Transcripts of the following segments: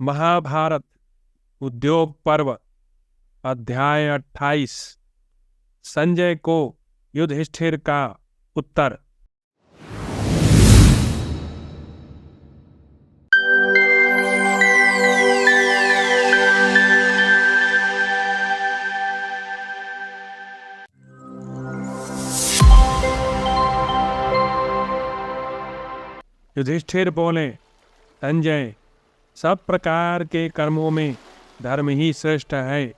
महाभारत उद्योग पर्व अध्याय 28। संजय को युधिष्ठिर का उत्तर। युधिष्ठिर बोले, संजय, सब प्रकार के कर्मों में धर्म ही श्रेष्ठ है।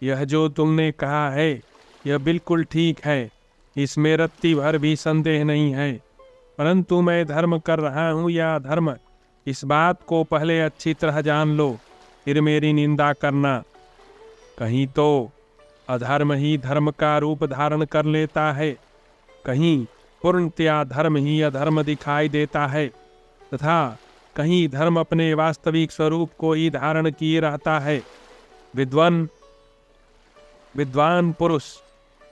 यह जो तुमने कहा है यह बिल्कुल ठीक है, इसमें रत्ती भर भी संदेह नहीं है। परंतु मैं धर्म कर रहा हूँ या अधर्म, इस बात को पहले अच्छी तरह जान लो, फिर मेरी निंदा करना। कहीं तो अधर्म ही धर्म का रूप धारण कर लेता है, कहीं पूर्णतया धर्म ही अधर्म दिखाई देता है, तथा कहीं धर्म अपने वास्तविक स्वरूप को ही धारण किए रहता है। विद्वान पुरुष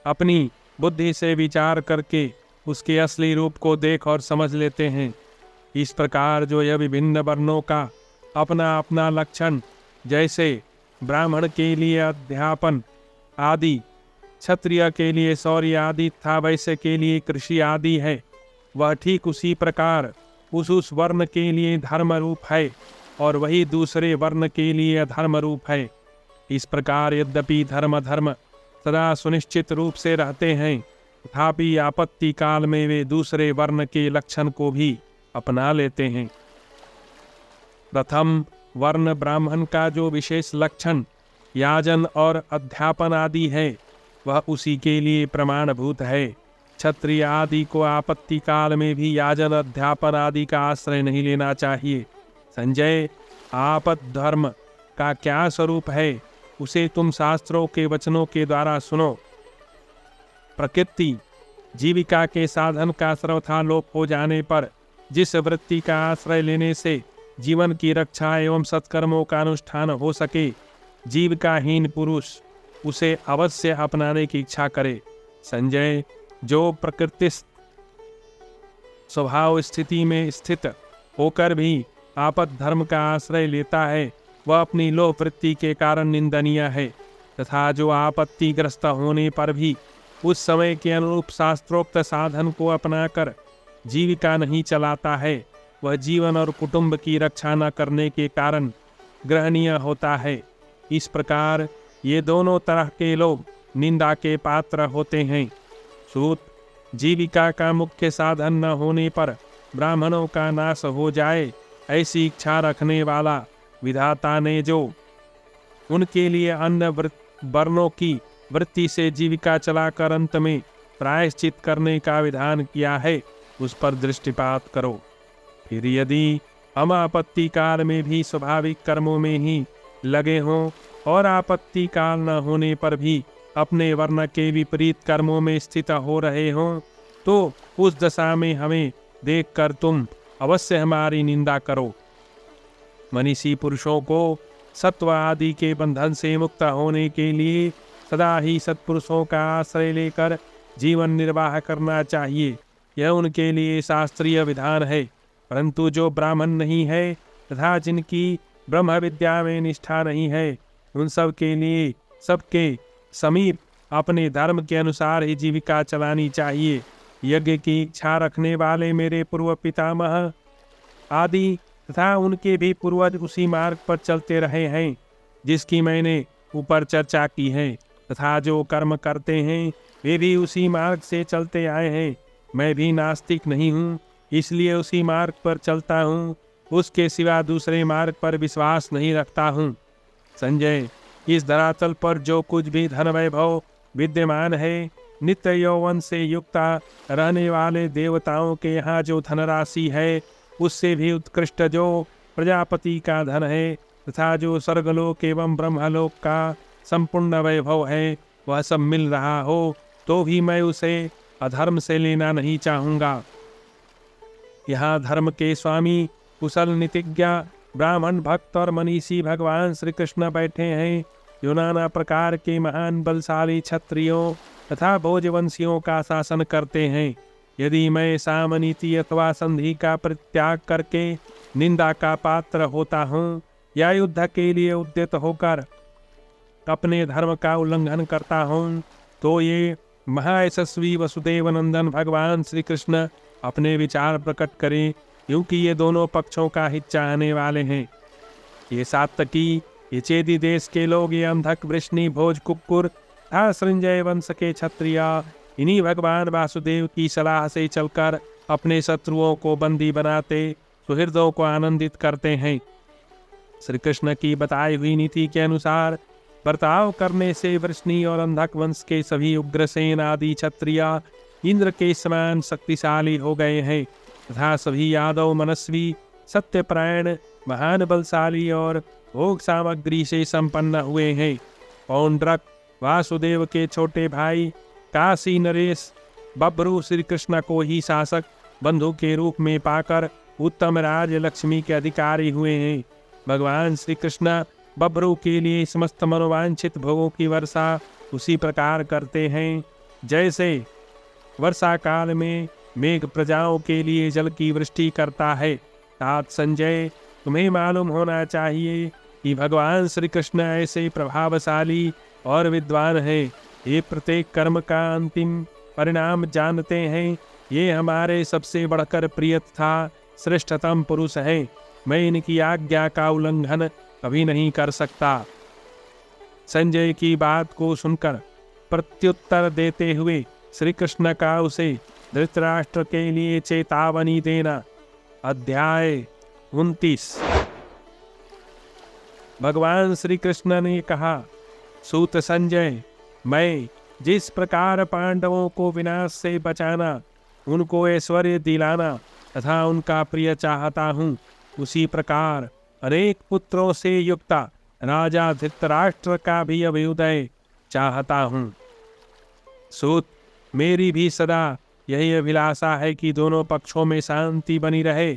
अपनी बुद्धि से विचार करके उसके असली रूप को देख और समझ लेते हैं। इस प्रकार जो यह विभिन्न वर्णों का अपना अपना लक्षण, जैसे ब्राह्मण के लिए अध्यापन आदि, क्षत्रिय के लिए शौर्य आदि तथा वैश्य के लिए कृषि आदि है, वह ठीक उसी प्रकार उस वर्ण के लिए धर्म रूप है और वही दूसरे वर्ण के लिए अधर्म रूप है। इस प्रकार यद्यपि धर्म धर्म सदा सुनिश्चित रूप से रहते हैं, तथापि आपत्ति काल में वे दूसरे वर्ण के लक्षण को भी अपना लेते हैं। प्रथम वर्ण ब्राह्मण का जो विशेष लक्षण याजन और अध्यापन आदि है, वह उसी के लिए प्रमाणभूत है। क्षत्रिय आदि को आपत्ति काल में भी याजन अध्यापन आदि का आश्रय नहीं लेना चाहिए। संजय, आपद धर्म का क्या स्वरूप है, उसे तुम शास्त्रों के वचनों के द्वारा सुनो। प्रकृति जीविका के साधन का सर्वथा लोप हो जाने पर जिस वृत्ति का आश्रय लेने से जीवन की रक्षा एवं सत्कर्मों का अनुष्ठान हो सके, जीविकाहीन पुरुष उसे अवश्य अपनाने की इच्छा करे। संजय, जो प्रकृति स्वभाव स्थिति में स्थित होकर भी आपद धर्म का आश्रय लेता है, वह अपनी लोभ वृत्ति के कारण निंदनीय है, तथा जो आपत्तिग्रस्त होने पर भी उस समय के अनुरूप शास्त्रोक्त साधन को अपनाकर जीविका नहीं चलाता है, वह जीवन और कुटुंब की रक्षा न करने के कारण ग्रहणीय होता है। इस प्रकार ये दोनों तरह के लोग निंदा के पात्र होते हैं। सूत, जीविका का मुख्य साधन न होने पर ब्राह्मणों का नाश हो जाए, ऐसी इच्छा रखने वाला विधाता ने जो उनके लिए अन्य वर्णों की वृत्ति से जीविका चलाकर अंत में प्रायश्चित करने का विधान किया है, उस पर दृष्टिपात करो। फिर यदि हम आपत्ति काल में भी स्वाभाविक कर्मों में ही लगे हों और आपत्ति काल न होने पर भी अपने वर्ण के विपरीत कर्मों में स्थित हो रहे हों, तो उस दशा में हमें देखकर तुम अवश्य हमारी निंदा करो। मनीषी पुरुषों को सत्व आदि के बंधन से मुक्त होने के लिए सदा ही सत्पुरुषों का आश्रय लेकर जीवन निर्वाह करना चाहिए, यह उनके लिए शास्त्रीय विधान है। परंतु जो ब्राह्मण नहीं है तथा जिनकी ब्रह्म विद्या में निष्ठा नहीं है, उन सब के लिए सबके समीप अपने धर्म के अनुसार ही जीविका चलानी चाहिए। यज्ञ की इच्छा रखने वाले मेरे पूर्व पितामह आदि तथा उनके भी पूर्वज उसी मार्ग पर चलते रहे हैं जिसकी मैंने ऊपर चर्चा की है, तथा जो कर्म करते हैं वे भी उसी मार्ग से चलते आए हैं। मैं भी नास्तिक नहीं हूँ, इसलिए उसी मार्ग पर चलता हूँ, उसके सिवा दूसरे मार्ग पर विश्वास नहीं रखता हूँ। संजय, इस धरातल पर जो कुछ भी धन वैभव विद्यमान है, नित्य यौवन से युक्त रहने वाले देवताओं के यहाँ जो धनराशि है, उससे भी उत्कृष्ट जो प्रजापति का धन है, तथा जो स्वर्गलोक एवं ब्रह्मलोक का संपूर्ण वैभव है, वह सब मिल रहा हो, तो भी मैं उसे अधर्म से लेना नहीं चाहूँगा। यहाँ धर्म के स्वामी कुशल नीतिज्ञ ब्राह्मण भक्त और मनीषी भगवान श्री कृष्ण बैठे हैं, जो नाना प्रकार के महान बलशाली क्षत्रियों तथा भोजवंशियों का शासन करते हैं। यदि मैं सामनीति अथवा संधि का परित्याग करके निंदा का पात्र होता हूँ या युद्ध के लिए उद्यत होकर अपने धर्म का उल्लंघन करता हूँ, तो ये महायशस्वी वसुदेव नंदन भगवान श्री कृष्ण अपने विचार प्रकट करें, क्योंकि ये दोनों पक्षों का हित चाहने वाले हैं। ये सात्तकी, ये चेदी देश के लोग, ये अंधक, वृष्णि, भोज, कुक्कुर तथा संजय वंश के क्षत्रिय इन्हीं भगवान वासुदेव की सलाह से चलकर अपने शत्रुओं को बंदी बनाते, सुहृदों को आनंदित करते हैं। श्री कृष्ण की बताई हुई नीति के अनुसार बर्ताव करने से वृष्णि और अंधक वंश के सभी उग्रसेन आदि क्षत्रिय इंद्र के समान शक्तिशाली हो गए हैं तथा सभी यादव मनस्वी, सत्यपरायण, महान बलशाली और भोग सामग्री से संपन्न हुए हैं। पौंड्रक, वासुदेव के छोटे भाई काशी नरेश, बब्रू श्री कृष्ण को ही शासक बंधु के रूप में पाकर उत्तम राज लक्ष्मी के अधिकारी हुए हैं। भगवान श्री कृष्ण बब्रू के लिए समस्त मनोवांछित भोगों की वर्षा उसी प्रकार करते हैं जैसे वर्षा काल में मेघ प्रजाओं के लिए जल की वृष्टि करता है। तात संजय, तुम्हें मालूम होना चाहिए कि भगवान श्री कृष्ण ऐसे प्रभावशाली और विद्वान हैं। ये प्रत्येक कर्म का अंतिम परिणाम जानते हैं। ये हमारे सबसे बढ़कर प्रिय तथा श्रेष्ठतम पुरुष हैं। मैं इनकी आज्ञा का उल्लंघन कभी नहीं कर सकता। संजय की बात को सुनकर प्रत्युत्तर देते हुए श्री कृष्ण का उसे धृतराष्ट्र के लिए चेतावनी देना। अध्याय 29। भगवान श्री कृष्ण ने कहा, सूत संजय, मैं जिस प्रकार पांडवों को विनाश से बचाना, उनको ऐश्वर्य दिलाना तथा उनका प्रिय चाहता हूँ, उसी प्रकार अनेक पुत्रों से युक्त राजा धृतराष्ट्र का भी अभ्युदय चाहता हूँ। सूत, मेरी भी सदा यही अभिलाषा है कि दोनों पक्षों में शांति बनी रहे।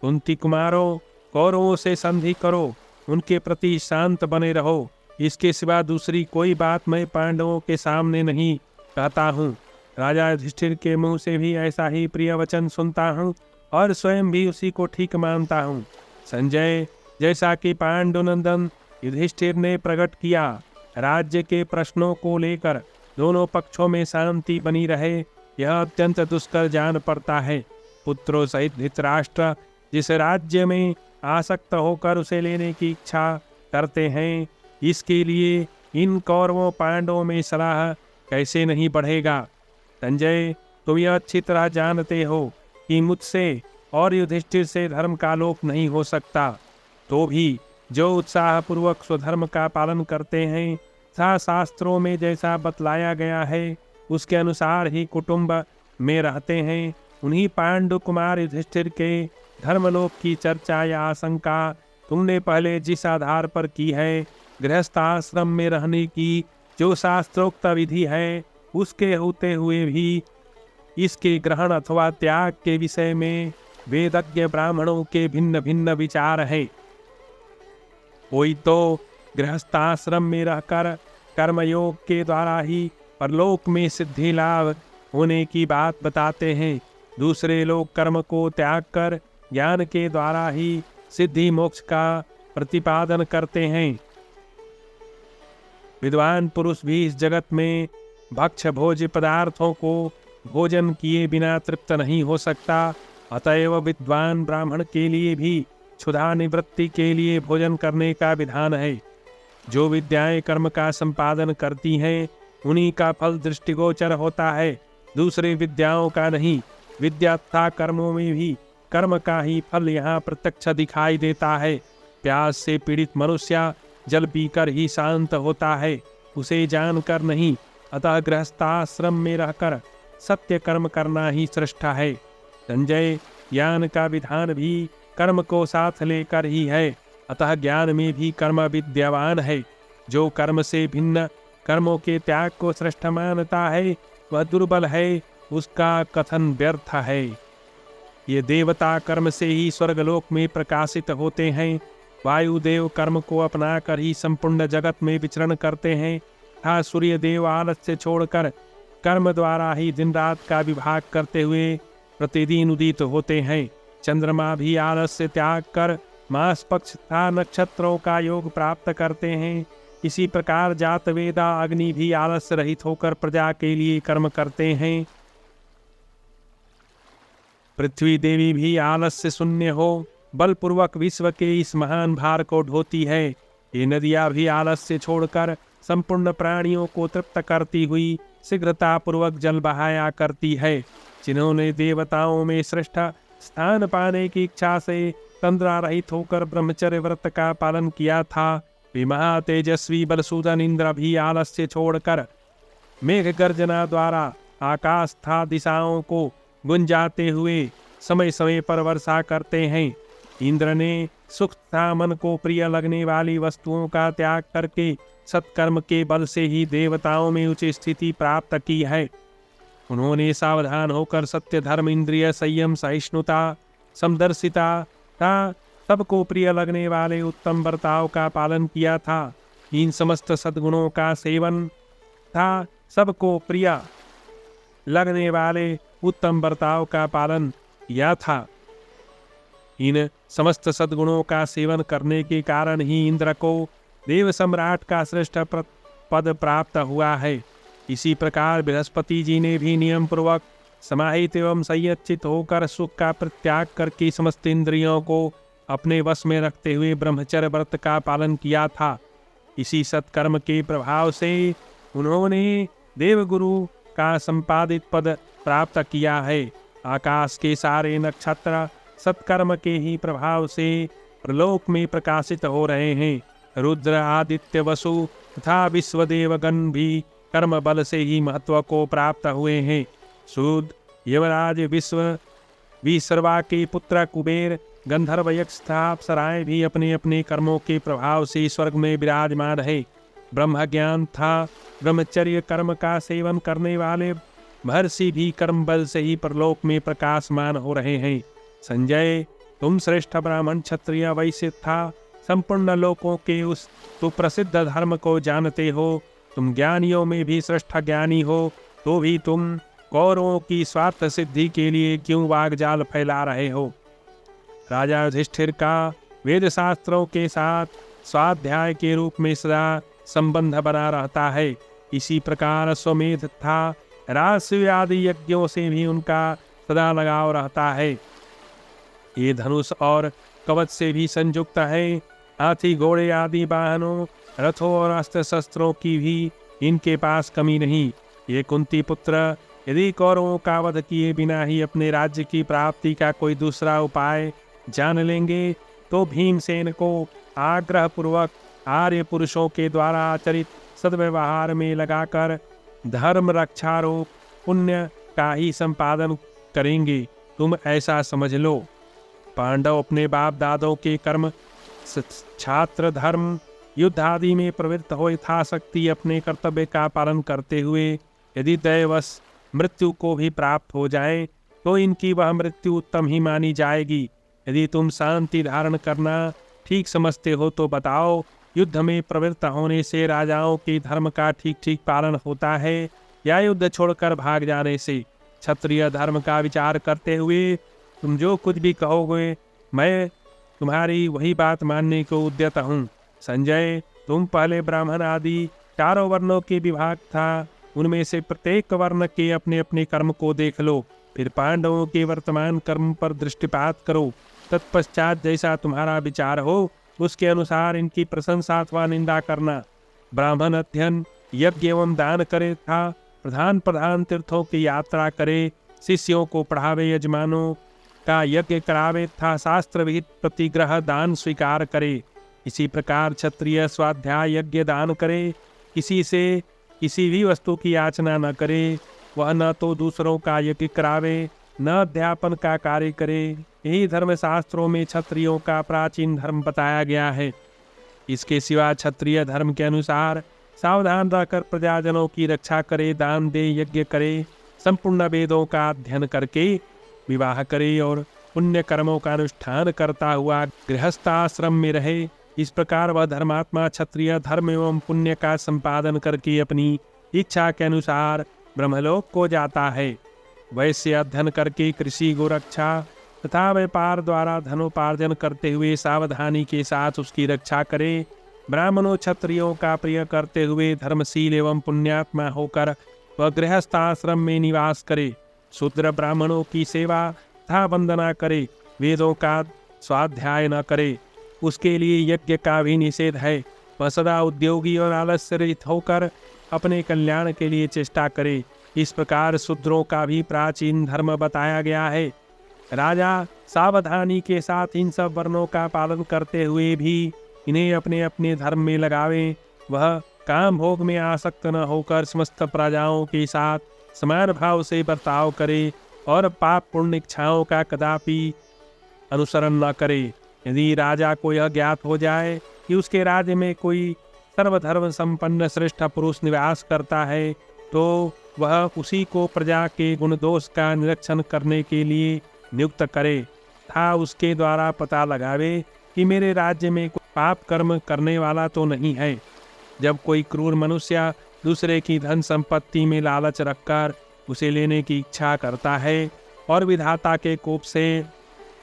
कुंती कुमारों, कौरवों से संधि करो, उनके प्रति शांत बने रहो। इसके सिवा दूसरी कोई बात मैं पांडवों के सामने नहीं कहता हूँ। राजा युधिष्ठिर के मुंह से भी ऐसा ही प्रिय वचन सुनता हूँ और स्वयं भी उसी को ठीक मानता हूँ। संजय, जैसा कि पांडुनंदन युधिष्ठिर ने प्रकट किया, राज्य के प्रश्नों को लेकर दोनों पक्षों में शांति बनी रहे, यह अत्यंत दुष्कर जान पड़ता है। पुत्रों सहित धृतराष्ट्र जिस राज्य में आसक्त होकर उसे लेने की इच्छा करते हैं, इसके लिए इन कौरवों पांडवों में सलाह कैसे नहीं बढ़ेगा। संजय, तुम यह अच्छी तरह जानते हो कि मुझसे और युधिष्ठिर से धर्म का लोप नहीं हो सकता। तो भी जो उत्साहपूर्वक स्वधर्म का पालन करते हैं तथा शास्त्रों में जैसा बतलाया गया है उसके अनुसार ही कुटुंब में रहते हैं, उन्हीं पांडु कुमार युधिष्ठिर के धर्मलोप की चर्चा या आशंका तुमने पहले जिस आधार पर की है, गृहस्थ आश्रम में रहने की जो शास्त्रोक्त विधि है, उसके होते हुए भी इसके ग्रहण अथवा त्याग के विषय में वेदज्ञ ब्राह्मणों के भिन्न भिन्न विचार है। कोई तो गृहस्थाश्रम में रहकर कर्मयोग के द्वारा ही परलोक में सिद्धि लाभ होने की बात बताते हैं। दूसरे लोग कर्म को त्याग कर ज्ञान के द्वारा ही सिद्धि मोक्ष का प्रतिपादन करते हैं। विद्वान पुरुष भी इस जगत में भक्ष्य भोज्य पदार्थों को भोजन किए बिना तृप्त नहीं हो सकता। अतएव विद्वान ब्राह्मण के लिए भी क्षुधा निवृत्ति के लिए भोजन करने का विधान है। जो विद्याएं कर्म का संपादन करती हैं, उन्हीं का फल दृष्टिगोचर होता है, दूसरी विद्याओं का नहीं। विद्या तथा कर्मों में भी कर्म का ही फल यहाँ प्रत्यक्ष दिखाई देता है। प्यास से पीड़ित मनुष्य जल पीकर ही शांत होता है, उसे जानकर नहीं। अतः गृहस्थाश्रम में रहकर सत्य कर्म करना ही श्रेष्ठ है। संजय, ज्ञान का विधान भी कर्म को साथ लेकर ही है, अतः ज्ञान में भी कर्म विद्यावान है। जो कर्म से भिन्न कर्मों के त्याग को श्रेष्ठ मानता है, वह दुर्बल है, उसका कथन व्यर्थ है। ये देवता कर्म से ही स्वर्गलोक में प्रकाशित होते हैं। वायुदेव कर्म को अपनाकर ही संपूर्ण जगत में विचरण करते हैं। तथा सूर्य देव आलस्य छोड़कर कर्म द्वारा ही दिन रात का विभाग करते हुए प्रतिदिन उदित होते हैं। चंद्रमा भी आलस्य त्याग कर मास पक्ष तथा नक्षत्रों का योग प्राप्त करते हैं। इसी प्रकार जातवेदा अग्नि भी आलस्य रहित होकर प्रजा के लिए कर्म करते हैं। पृथ्वी देवी भी आलस्य शून्य हो बलपूर्वक विश्व के इस महान भार को ढोती है। ये नदियां भी आलस्य छोड़कर संपूर्ण प्राणियों को तृप्त करती हुई शीघ्रता पूर्वक जल बहाया करती है। जिन्होंने देवताओं में श्रेष्ठ स्थान पाने की इच्छा से तंद्रा रहित होकर ब्रह्मचर्य व्रत का पालन किया था, वे महातेजस्वी बलसूदन इंद्र भी आलस्य छोड़कर मेघ गर्जना द्वारा आकाश तथा दिशाओं को गुंजाते हुए समय समय पर वर्षा करते हैं। इंद्र ने सुख तथा मन को प्रिय लगने वाली वस्तुओं का त्याग करके सत्कर्म के बल से ही देवताओं में उच्च स्थिति प्राप्त की है। उन्होंने सावधान होकर सत्य, धर्म, इंद्रिय संयम, सहिष्णुता, समदर्शिता तथा सबको प्रिय लगने वाले उत्तम बर्ताव का पालन किया था। इन समस्त सद्गुणों का सेवन था सबको प्रिय लगने वाले उत्तम बर्ताव का पालन किया था। इन समस्त सद्गुणों का सेवन करने के कारण ही इंद्र को देव सम्राट का श्रेष्ठ पद प्राप्त हुआ है। इसी प्रकार बृहस्पति जी ने भी नियम पूर्वक समाहित एवं संयचित होकर सुख का परित्याग करके समस्त इंद्रियों को अपने वश में रखते हुए ब्रह्मचर्य व्रत का पालन किया था। इसी सत्कर्म के प्रभाव से उन्होंने देवगुरु का संपादित पद प्राप्त किया है। आकाश के सारे नक्षत्र सत्कर्म के ही प्रभाव से प्रलोक में प्रकाशित हो रहे हैं। रुद्र, आदित्य, वसु तथा विश्वदेवगण भी कर्म बल से ही महत्व को प्राप्त हुए हैं। सूद, यमराज, विश्रवा के पुत्र कुबेर, गंधर्व, यक्ष तथा अप्सराएं भी अपने अपने कर्मों के प्रभाव से स्वर्ग में विराजमान है। ब्रह्म ज्ञान था ब्रह्मचर्य कर्म का सेवन करने वाले महर्षि भी कर्म बल से ही परलोक में प्रकाशमान हो रहे हैं। संजय, तुम श्रेष्ठ ब्राह्मण, क्षत्रिय, वैश्य था संपूर्ण लोकों के उस सुप्रसिद्ध धर्म को जानते हो। तुम ज्ञानियों में भी श्रेष्ठ ज्ञानी हो, तो भी तुम कौरवों की स्वार्थ सिद्धि के लिए क्यों वागजाल फैला रहे हो। राजा युधिष्ठिर का वेद शास्त्रों के साथ स्वाध्याय के रूप में सदा संबंध बना रहता है। इसी प्रकार अश्वमेध तथा राजसूय आदि यज्ञों से भी उनका सदा लगाव रहता है। ये धनुष और कवच से भी संयुक्त है। हाथी, घोड़े आदि वाहनों, रथों और अस्त्र शस्त्रों की भी इनके पास कमी नहीं। ये कुंती पुत्र यदि कौरवों का वध किए बिना ही अपने राज्य की प्राप्ति का कोई दूसरा उपाय जान लेंगे तो भीमसेन को आग्रह पूर्वक आर्य पुरुषों के द्वारा आचरित सद्व्यवहार में लगाकर धर्म रक्षारोप पुण्य का ही संपादन करेंगे। तुम ऐसा समझ लो। पांडव अपने बाप दादों के कर्म, छात्र धर्म, युद्ध आदि में प्रवृत्त हो यथाशक्ति अपने कर्तव्य का पालन करते हुए यदि दैवश मृत्यु को भी प्राप्त हो जाए तो इनकी वह मृत्यु उत्तम ही मानी जाएगी। यदि तुम शांति धारण करना ठीक समझते हो तो बताओ, युद्ध में प्रवृत्त होने से राजाओं के धर्म का ठीक ठीक पालन होता है या युद्ध छोड़कर भाग जाने से? क्षत्रिय धर्म का विचार करते हुए तुम जो कुछ भी कहोगे मैं तुम्हारी वही बात मानने को उद्यत हूँ। संजय, तुम पहले ब्राह्मण आदि चारों वर्णों के विभाग था, उनमें से प्रत्येक वर्ण के अपने अपने कर्म को देख लो, फिर पांडवों के वर्तमान कर्म पर दृष्टिपात करो। तत्पश्चात जैसा तुम्हारा विचार हो उसके अनुसार इनकी प्रशंसा अथवा निंदा करना। ब्राह्मण अध्ययन, यज्ञ एवं दान करे था, प्रधान प्रधान तीर्थों की यात्रा करे, शिष्यों को पढ़ावे, यजमानों का यज्ञ करावे था, शास्त्र विहित प्रतिग्रह दान स्वीकार करे। इसी प्रकार क्षत्रिय स्वाध्याय यज्ञ दान करे, किसी से किसी भी वस्तु की याचना न करे, वह न तो दूसरों का यज्ञ करावे न अध्यापन का कार्य करे। यही धर्मशास्त्रों में क्षत्रियों का प्राचीन धर्म बताया गया है। इसके सिवा क्षत्रिय धर्म के अनुसार सावधान रहकर प्रजाजनों की रक्षा करे, दान दे, यज्ञ करे, संपूर्ण वेदों का अध्ययन करके विवाह करे और पुण्य कर्मों का अनुष्ठान करता हुआ गृहस्थाश्रम में रहे। इस प्रकार वह धर्मात्मा क्षत्रिय धर्म एवं पुण्य का संपादन करके अपनी इच्छा के अनुसार ब्रह्मलोक को जाता है। वैश्य अध्ययन करके कृषि, गोरक्षा, तथा व्यापार द्वारा धनोपार्जन करते हुए सावधानी के साथ उसकी रक्षा करे। ब्राह्मणों क्षत्रियों का प्रिय करते हुए धर्मशील एवं पुण्यात्मा होकर वह गृहस्थाश्रम में निवास करे। शूद्र ब्राह्मणों की सेवा तथा वंदना करे, वेदों का स्वाध्याय न करे, उसके लिए यज्ञ का भी निषेध है। वह सदा उद्योगी और आलस्य रहित होकर अपने कल्याण के लिए चेष्टा करे। इस प्रकार शूद्रों का भी प्राचीन धर्म बताया गया है। राजा सावधानी के साथ इन सब वर्णों का पालन करते हुए भी इन्हें अपने अपने धर्म में लगावे। वह काम भोग में आसक्त न होकर समस्त प्रजाओं के साथ समान भाव से बर्ताव करे और पाप पुण्य इच्छाओं का कदापि अनुसरण न करे। यदि राजा को यह ज्ञात हो जाए कि उसके राज्य में कोई सर्वधर्म संपन्न श्रेष्ठ पुरुष निवास करता है, तो वह उसी को प्रजा के गुण दोष का निरीक्षण करने के लिए नियुक्त करे तथा उसके द्वारा पता लगावे कि मेरे राज्य में कोई पाप कर्म करने वाला तो नहीं है। जब कोई क्रूर मनुष्य दूसरे की धन संपत्ति में लालच रखकर उसे लेने की इच्छा करता है और विधाता के कोप से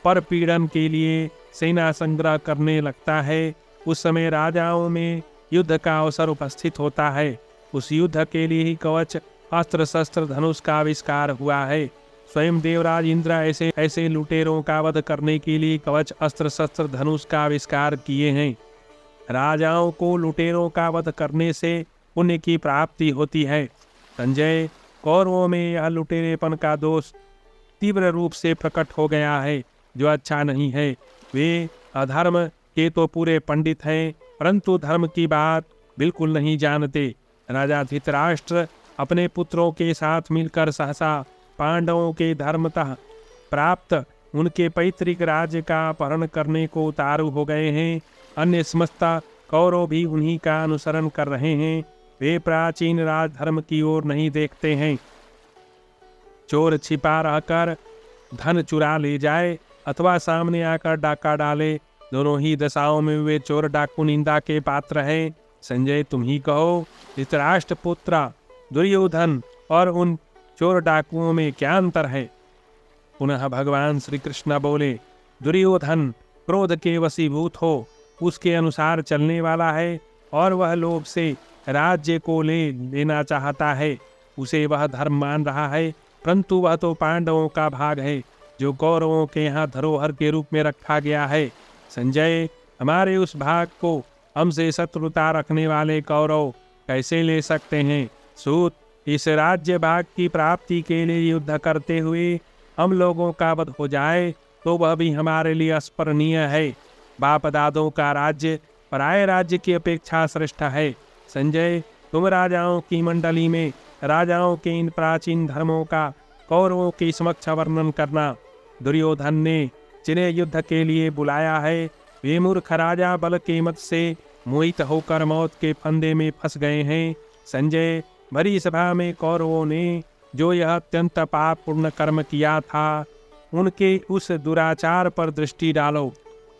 परपीड़न के लिए सेना संग्रह करने लगता है, उस समय राजाओं में युद्ध का अवसर उपस्थित होता है। उस युद्ध के लिए ही कवच, अस्त्र शस्त्र, धनुष का आविष्कार हुआ है। स्वयं देवराज इंद्र ऐसे ऐसे लुटेरों का वध करने के लिए कवच, अस्त्र शस्त्र, धनुष का आविष्कार किए हैं। राजाओं को लुटेरों का वध करने से पुण्य की प्राप्ति होती है। संजय, कौरवों में यह लुटेरेपन का दोष तीव्र रूप से प्रकट हो गया है, जो अच्छा नहीं है। वे अधर्म के तो पूरे पंडित हैं, परंतु धर्म की बात बिल्कुल नहीं जानते। राजा धृतराष्ट्र अपने पुत्रों के साथ मिलकर सहसा पांडवों के धर्मतः प्राप्त उनके पैतृक राज्य का अपहरण करने को उतारू हो गए हैं। अन्य समस्त कौरव भी उन्हीं का अनुसरण कर रहे हैं। वे प्राचीन राजधर्म की ओर नहीं देखते हैं। चोर छिपा रहकर धन चुरा ले जाए अथवा सामने आकर डाका डाले, दोनों ही दशाओं में वे चोर डाकू निंदा के पात्र हैं। संजय, तुम ही कहो, धृतराष्ट्र पुत्र दुर्योधन और उन चोर डाकुओं में क्या अंतर है? पुनः भगवान श्री कृष्ण बोले, दुर्योधन क्रोध के वशीभूत हो उसके अनुसार चलने वाला है और वह लोभ से राज्य को लेना चाहता है। उसे वह धर्म मान रहा है, परंतु वह तो पांडवों का भाग है, जो कौरवों के यहाँ धरोहर के रूप में रखा गया है। संजय, हमारे उस भाग को हमसे शत्रुता रखने वाले कौरव कैसे ले सकते हैं? सूत, इस राज्य भाग की प्राप्ति के लिए युद्ध करते हुए हम लोगों का वध हो जाए तो वह भी हमारे लिए अस्मरणीय है। बाप दादों का राज्य पराये राज्य की अपेक्षा श्रेष्ठ है। संजय, तुम राजाओं की मंडली में राजाओं के इन प्राचीन धर्मों का कौरवों के समक्ष वर्णन करना। दुर्योधन ने जिन्हें युद्ध के लिए बुलाया है, वे मूर्ख राजा बल के मत से मोहित होकर मौत के फंदे में फंस गए हैं। संजय, भरी सभा में कौरवों ने जो यह अत्यंत पापपूर्ण कर्म किया था, उनके उस दुराचार पर दृष्टि डालो।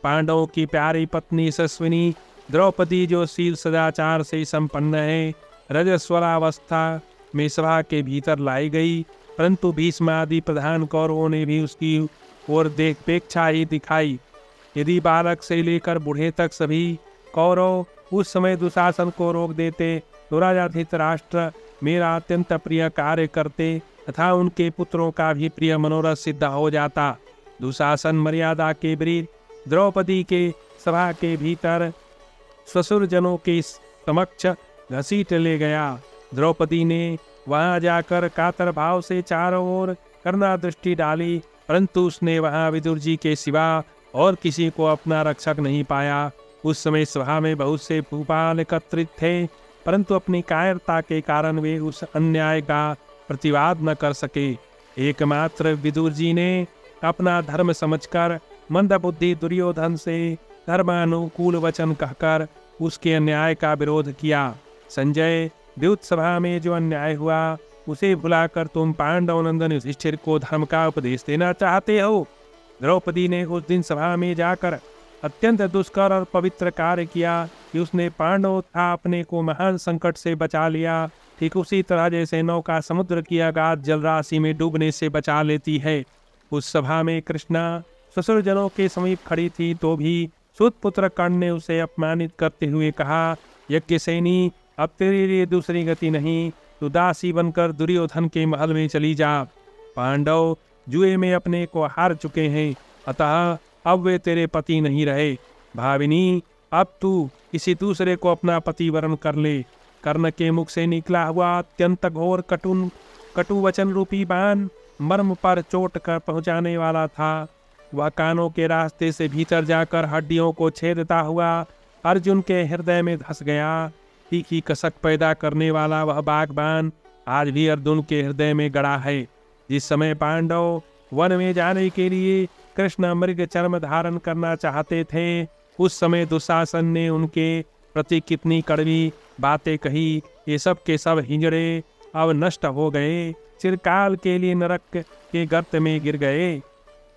पांडवों की प्यारी पत्नी यशस्विनी द्रौपदी, जो शील सदाचार से संपन्न है, रजस्वलावस्था में सभा के भीतर लाई गई, परंतु भीष्म आदि प्रधान कौरवों ने भी उसकी ओर देखेक्षा ही दिखाई। यदि बालक से लेकर बूढ़े तक सभी कौरव उस समय दुशासन को रोक देते तो राजा धृतराष्ट्र मेरा अत्यंत प्रिय कार्य करते तथा उनके पुत्रों का भी प्रिय मनोरथ सिद्ध हो जाता। दुशासन मर्यादा के विरुद्ध द्रौपदी के सभा के भीतर ससुर जनों के समक्ष घसीट ले गया। द्रौपदी ने वहां जाकर कातर भाव से चारों ओर करना दृष्टि डाली, परंतु उसने वहां विदुर जी के सिवा और किसी को अपना रक्षक नहीं पाया। उस समय सभा में बहुत से भूपाल एकत्रित थे, परंतु अपनी कायरता के कारण वे उस अन्याय का प्रतिवाद न कर सके। एकमात्र विदुर जी ने अपना धर्म समझकर मंदबुद्धि दुर्योधन से धर्मानुकूल वचन कहकर उसके अन्याय का विरोध किया। संजय, द्युत सभा में जो अन्याय हुआ उसे भुलाकर तुम पांडव नंदन युधिष्ठिर को धर्म का उपदेश देना चाहते हो। द्रौपदी ने उस दिन सभा में जाकर अत्यंत दुष्कर और पवित्र कार्य किया कि उसने पांडव तथा अपने को महान संकट से बचा लिया। ठीक उसी तरह जैसे नौका समुद्र की अगाध जलराशि में डूबने से बचा लेती है। उस सभा में कृष्णा ससुरजनों के समीप खड़ी थी तो भी सुतपुत्र कर्ण ने उसे अपमानित करते हुए कहा, यज्ञसेनी, अब तेरे लिए दूसरी गति नहीं, तू दासी बनकर दुर्योधन के महल में चली जा। पांडव जुए में अपने को हार चुके हैं, अतः अब वे तेरे पति नहीं रहे। भाविनी, अब तू किसी दूसरे को अपना पति वरण कर ले। कर्ण के मुख से निकला हुआ अत्यंत घोर कटु वचन रूपी बाण मर्म पर चोट कर पहुंचाने वाला था। वह कानों के रास्ते से भीतर जाकर हड्डियों को छेदता हुआ अर्जुन के हृदय में धंस गया। तीखी कसक पैदा करने वाला वह बागबान आज भी अर्जुन के हृदय में गड़ा है। जिस समय पांडव वन में जाने के लिए कृष्ण मृग चर्म धारण करना चाहते थे, उस समय दुशासन ने उनके प्रति कितनी कड़वी बातें कही। ये सब के सब हिंजड़े अब नष्ट हो गए, चिरकाल के लिए नरक के गर्त में गिर गए।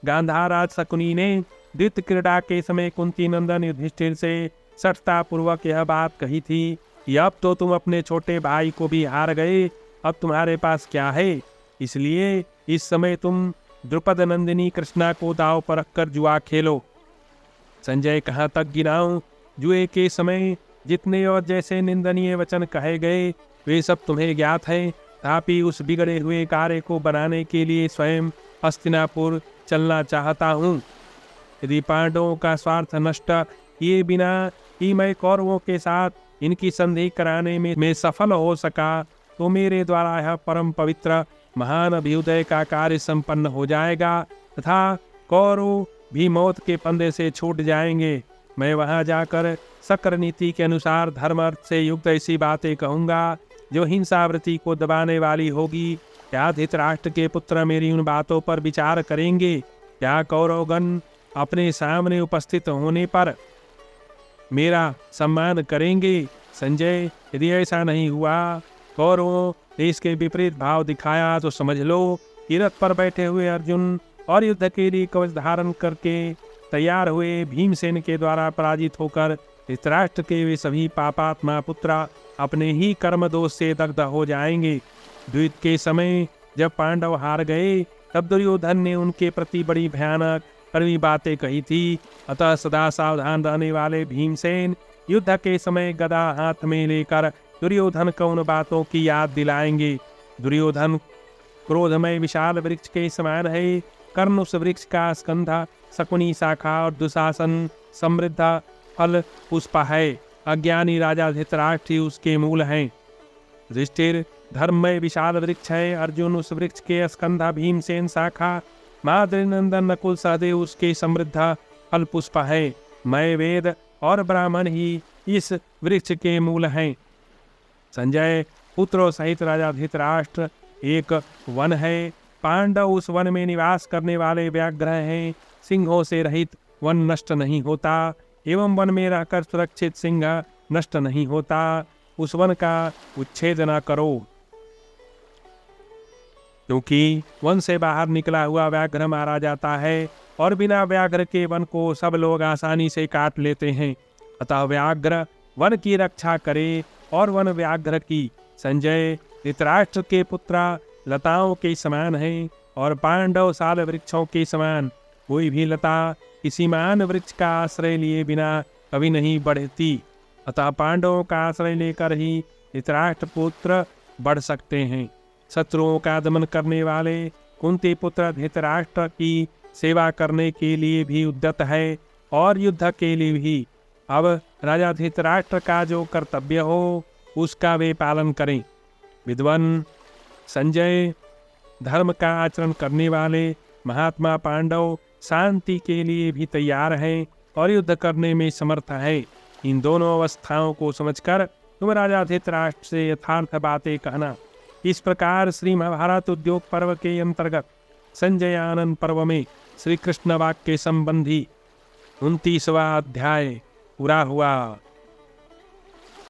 गांधाराज शकुनी ने द्वित क्रीड़ा के समय कुंती नंदन युधिष्ठिर से सठता पूर्वक यह बात कही थी कि अब तो तुम अपने छोटे भाई को भी हार गए, अब तुम्हारे पास क्या है। इसलिए इस समय तुम द्रुपद नंदिनी कृष्णा को दांव पर रखकर जुआ खेलो। संजय, कहाँ तक गिनाऊं? जुए के समय जितने और जैसे निंदनीय वचन कहे गए वे सब तुम्हें ज्ञात है। तथापि उस बिगड़े हुए कार्य को बनाने के लिए स्वयं हस्तिनापुर चलना चाहता हूँ। यदि पांडवों का स्वार्थ नष्ट किए बिना ही मैं कौरवों के साथ इनकी संधि कराने में सफल हो सका तो मेरे द्वारा यह परम पवित्र महान अभ्युदय का कार्य संपन्न हो जाएगा तथा कौरव भी मौत के फंदे से छूट जाएंगे। मैं वहां जाकर सक्र नीति के अनुसार धर्म अर्थ से युक्त ऐसी बातें कहूंगा जो हिंसावृत्ति को दबाने वाली होगी। क्या धृतराष्ट्र के पुत्र मेरी उन बातों पर विचार करेंगे? क्या कौरवगण अपने सामने उपस्थित होने पर मेरा सम्मान करेंगे? संजय, यदि ऐसा नहीं हुआ, कौरवों ने इसके विपरीत भाव दिखाया तो समझ लो कि रथ पर बैठे हुए अर्जुन और युद्ध के लिए कवच धारण करके तैयार हुए भीमसेन के द्वारा पराजित होकर धृतराष्ट्र के वे सभी पापात्मा पुत्र अपने ही कर्म दोष से दग्ध हो जाएंगे। द्वित के समय जब पांडव हार गए तब दुर्योधन ने उनके प्रति बड़ी भयानक कड़वी बातें कही थी। अतः सदा सावधान रहने वाले भीमसेन युद्ध के समय गदा हाथ में लेकर दुर्योधन को उन बातों की याद दिलाएंगे। दुर्योधन क्रोधमय विशाल वृक्ष के समान है। कर्ण उस वृक्ष का स्कंध, शकुनी शाखा और दुशासन समृद्ध फल पुष्प है। अज्ञानी राजा धृतराष्ट्र उसके मूल हैं। युधिष्ठिर धर्ममय विशाल वृक्ष है। अर्जुन उस वृक्ष के स्कंधा, भीमसेन शाखा, माद्रीनंदन नकुल सहदेव उसके समृद्ध फल पुष्प है। मैं वेद और ब्राह्मण ही इस वृक्ष के मूल हैं। संजय, पुत्रों सहित राजा धृतराष्ट्र एक वन है। पांडव उस वन में निवास करने वाले व्याघ्र हैं। सिंहों से रहित वन नष्ट नहीं होता एवं वन में रहकर सुरक्षित सिंह नष्ट नहीं होता। उस वन का उच्छेद न करो, क्योंकि वन से बाहर निकला हुआ व्याघ्र मारा जाता है और बिना व्याघ्र के वन को सब लोग आसानी से काट लेते हैं। अतः व्याघ्र वन की रक्षा करे और वन व्याघ्र की। संजय, धृतराष्ट्र के पुत्र लताओं के समान हैं और पांडव साल वृक्षों के समान। कोई भी लता किसी महान वृक्ष का आश्रय लिए बिना कभी नहीं बढ़ती। अतः पांडवों का आश्रय लेकर ही धृतराष्ट्र पुत्र बढ़ सकते हैं। शत्रुओं का दमन करने वाले कुंती पुत्र धृतराष्ट्र की सेवा करने के लिए भी उद्यत है और युद्ध के लिए भी। अब राजा धृतराष्ट्र का जो कर्तव्य हो उसका वे पालन करें। विद्वान संजय, धर्म का आचरण करने वाले महात्मा पांडव शांति के लिए भी तैयार हैं और युद्ध करने में समर्थ है। इन दोनों अवस्थाओं को समझकर तुम राजा धृतराष्ट्र से यथार्थ बातें कहना। इस प्रकार श्री महाभारत उद्योग पर्व के अंतर्गत संजय आनंद पर्व में श्री कृष्ण वाक्य संबंधी 29वां अध्याय पूरा हुआ।